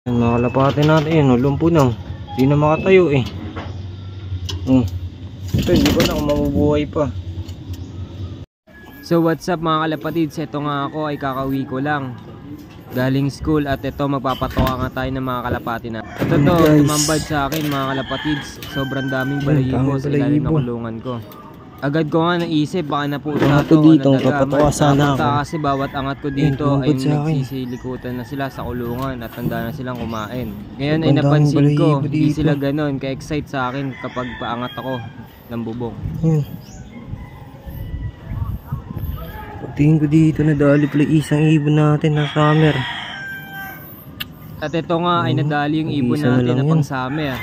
Yan, mga kalapate natin yan, lumpo na. Hindi na makatayo eh. Ito, hindi ko na kung mabubuhay pa. So what's up mga kalapatids, ito nga ako ay kakauwi ko lang galing school at ito magpapatoka nga tayo ng mga kalapati na. Ito to, tumambad sa akin mga kalapatids. Sobrang daming balahibo sa ilalim ng kulungan ko. Agad ko nga naisip baka napusa ito dito, papatoka sana ako. Kasi bawat angat ko dito ay nagsisilikutan na sila sa kulungan at tanda na silang kumain. Ngayon ay napansin ko, hindi sila ganon ka-excite sa akin kapag paangat ako ng bubong. Tingin ko dito nadali pala isang ibon natin na summer. At ito nga ay nadali yung ibon natin na pang summer.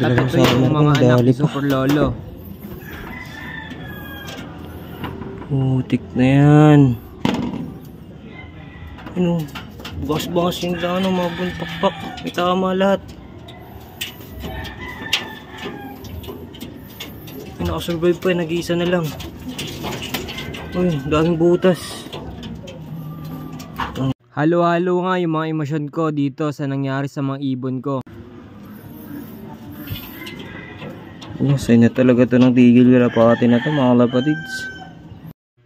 At ito yung mga anak ni Super Lolo. Putik na yan. Ano? Bakas-bakas yung daan, mga bunpakpak. May tama lahat. Nakasurvive pa, nag-iisa na lang. Uy, daming butas. Halo-halo nga yung mga emosyon ko dito sa nangyari sa mga ibon ko. Sa'yo na talaga ito ng tigil kalapati na ito mga kalapatids.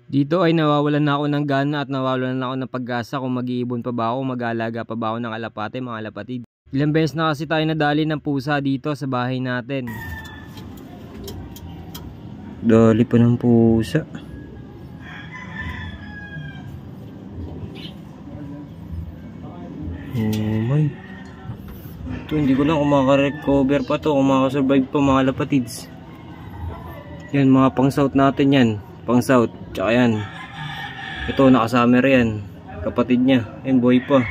Dito ay nawawalan na ako ng gana at nawawalan na ako ng pag-asa kung mag-iibon pa ba ako, mag-aalaga pa ba ako ng kalapate mga kalapatid. Ilang beses na kasi tayo nadali ng pusa dito sa bahay natin. Dali pa ng pusa. Oh my. Ito hindi ko lang kung makarecover pa to, kung makasurvive pa mga kalapatids. Yan mga pang south natin yan. Pang south. Tsaka yan. Ito nakasummer yan. Kapatid niya. Yan boy pa.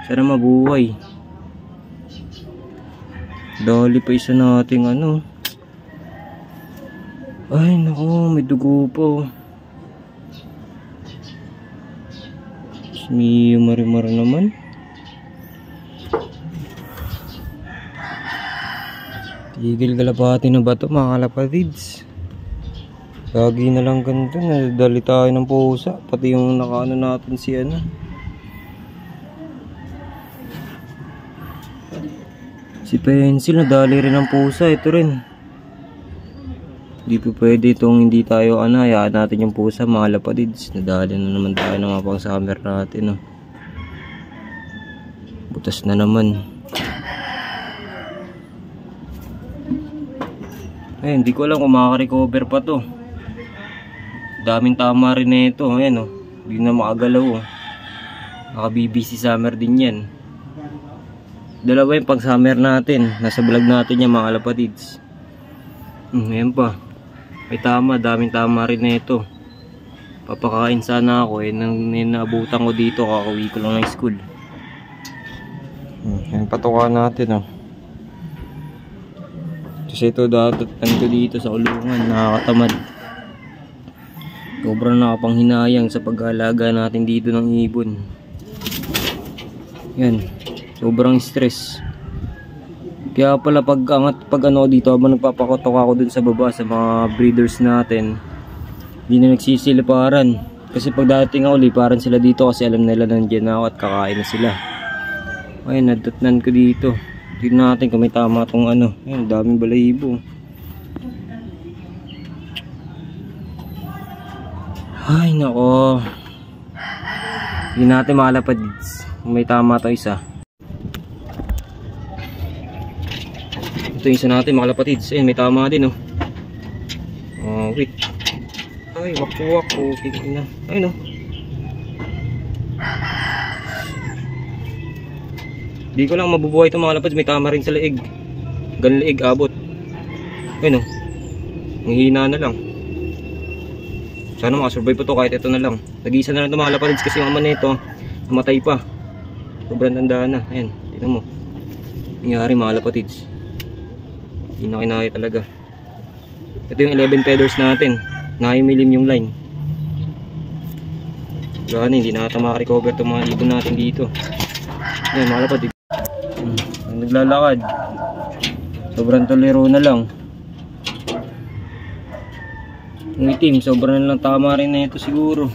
Sana mabuhay. Dali pa isa nating ano. Ay naku, may dugo po. May marimar naman. Tigil kalapati na ba ito mga kalapatids? Lagi na lang ganito, nadali tayo ng pusa. Pati yung nakaano natin si ano. Si Pencil nadali rin ng pusa, ito rin. Hindi po pwede itong hindi tayo hayaan natin yung pusa mga kalapatids. Nadali na naman tayo ng mga pang summer natin. Butas na naman. Eh, hindi ko alam kung makaka-recover pa to. Daming tama rin na ito. Ayan hindi na makagalaw. Naka-BBC summer din yan. Dalawa yung pang summer natin. Nasa vlog natin yan mga kalapatids. Ayan pa. May tama, daming tama rin na ito. Papakain sana ako naabutan ko dito, kakauwi ko lang ng school. Ayan, patukan natin kasi ito datutan ko dito sa ulungan, nakakatamad. Sobrang nakapanghinayang sa pag-aalaga natin dito ng ibon. Yan, sobrang stress. Kaya pala pag dito habang nagpapakotok ako dun sa baba sa mga breeders natin, hindi na nagsisiliparan. Kasi pag dating ako liparan sila dito kasi alam nila nandiyan ako at kakain na sila. Ayun, nadatnan ko dito. Tignan natin kung may tama itong ayun, daming balahibo. Ay nako. Hindi natin makalapadids. May tama ito isa. Ito yung isa natin makalapadids. Ayun, may tama din wait. Ay, wak-wak. Okay na. Ayun Di ko lang mabubuhay itong mga lapads. May tama rin sa leeg. Ganun leeg abot. Ayun ang hina na lang. Sana makasurvive pa to kahit ito na lang. Nag-iisa na lang itong mga lapads kasi yung ama na ito namatay pa. Sobrang tanda na. Ayan, tignan mo. Nangyari mga lapatids. Hindi na kinaya talaga. Ito yung 11 feathers natin. Nakimilim yung line. Gano'n, hindi na ata makarecover itong mga ibon natin dito. Ayan mga lapatids. Naglalakad. Sobrang tolero na lang. Yung itim, sobrang na lang tama rin na ito siguro.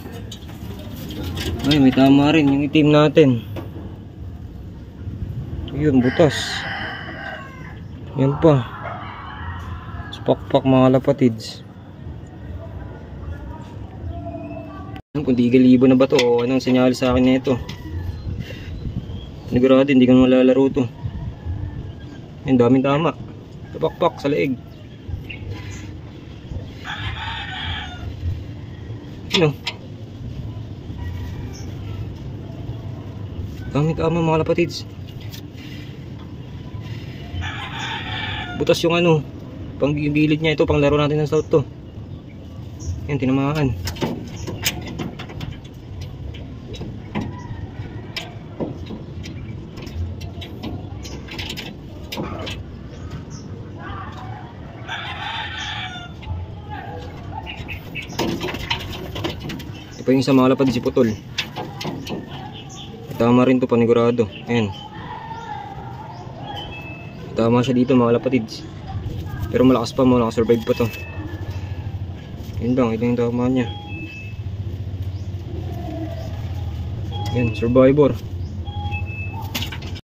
Ay, may tama rin yung itim natin. Yun, butas. Yan pa. Spakpak mga kalapatids. Kung tigil-ibo na ba to o anong senyales sa akin na ito. Sigurado hindi ko malalaro to. Yan, daming tama. Tapakpak sa leeg. Ano? Daming tama mga kalapatids. Butas yung ano, pang gilid niya ito, pang laro natin ng stout to. Yan, tinamaan. Ito pa yung isa mga kalapatids, si putol. Tama rin to, panigurado. Ayan. Tama siya dito mga kalapatids. Pero malakas pa mo, nakasurvive pa to. Yun lang, ito yung tama niya. Yan, survivor.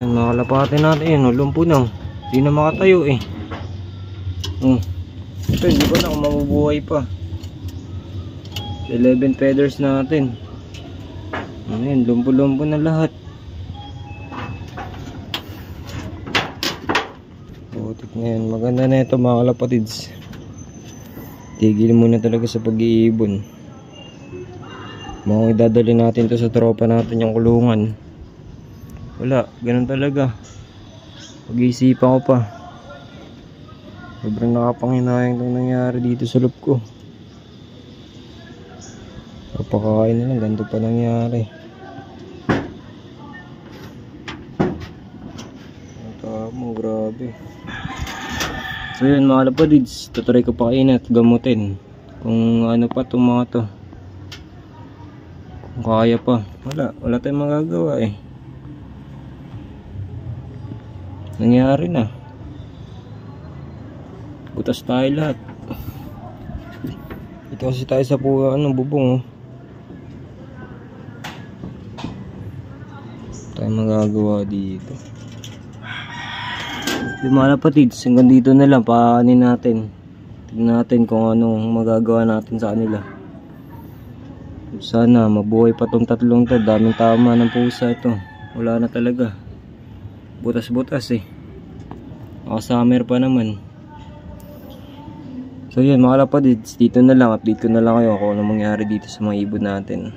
Yan, mga kalapati natin yan, lumpo na. Hindi na makatayo eh. Ito, hindi ko na kung mabubuhay pa. 11 feathers natin. Ayan, lumpo-lumpo na lahat. Ngayon, maganda na ito mga kalapatids. Tigil muna talaga sa pag-iibon. Mga idadali natin to sa tropa natin yung kulungan. Wala, ganun talaga. Pag-iisipan ko pa. Sobrang nakapanghinayang itong nangyari dito sa loop ko. Papakain na lang, ganito pa nangyari. Ang tama, grabe. So yun mga kalapatids, tutuloy ko pa kain at gamutin kung ano pa itong mga to, kung kaya pa. Wala tayong magagawa eh. Nangyari na. Butas tayo lahat. Ito kasi tayo sa bubong. Tayong magagawa dito. Yung mga kalapatids, hanggang dito na lang, paanin natin. Tignan natin kung anong magagawa natin sa kanila. Sana mabuhay pa tong tatlong to. Daming tama ng pusa ito. Wala na talaga. Butas-butas eh. Summer pa naman. So yun mga kalapatids, dito na lang. Update ko na lang kayo kung ano mangyari dito sa mga ibon natin.